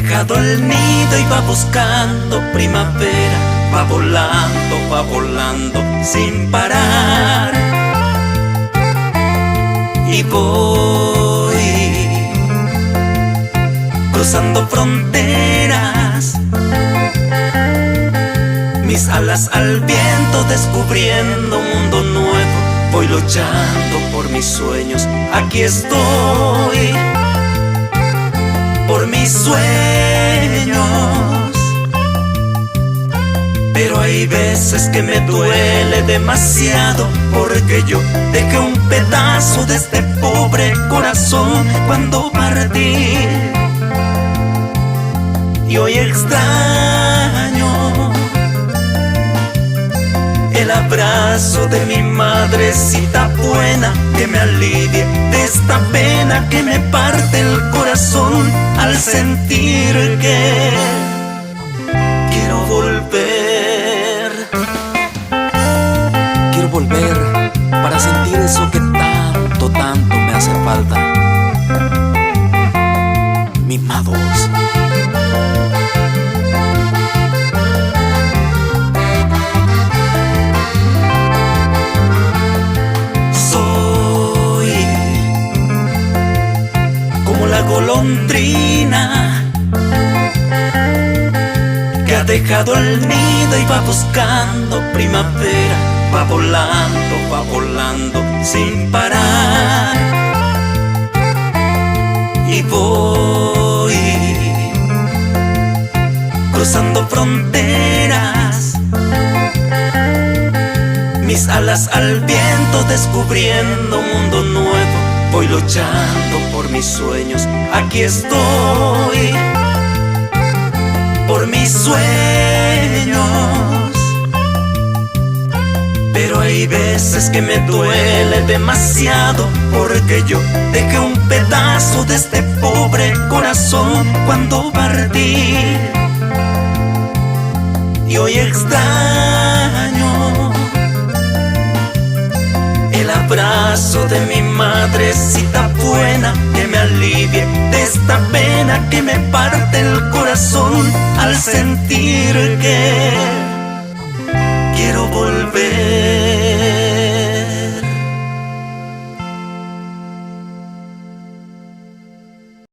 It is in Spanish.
dejado el nido y va buscando primavera. Va volando sin parar. Y voy cruzando fronteras, mis alas al viento, descubriendo un mundo nuevo. Voy luchando por mis sueños, aquí estoy, por mis sueños. Pero hay veces que me duele demasiado, porque yo dejé un pedazo de este pobre corazón cuando partí. Y hoy extraño el abrazo de mi madrecita buena, que me alivie de esta pena que me parte el corazón al sentir que quiero volver. Quiero volver para sentir eso que tanto me hace falta. Mimados. La golondrina que ha dejado el nido y va buscando primavera. Va volando sin parar. Y voy cruzando fronteras, mis alas al viento, descubriendo un mundo nuevo. Voy luchando por mis sueños, aquí estoy, por mis sueños. Pero hay veces que me duele demasiado, porque yo dejé un pedazo de este pobre corazón cuando partí. Y hoy extraño el abrazo de mi madrecita buena, que me alivie de esta pena que me parte el corazón al sentir que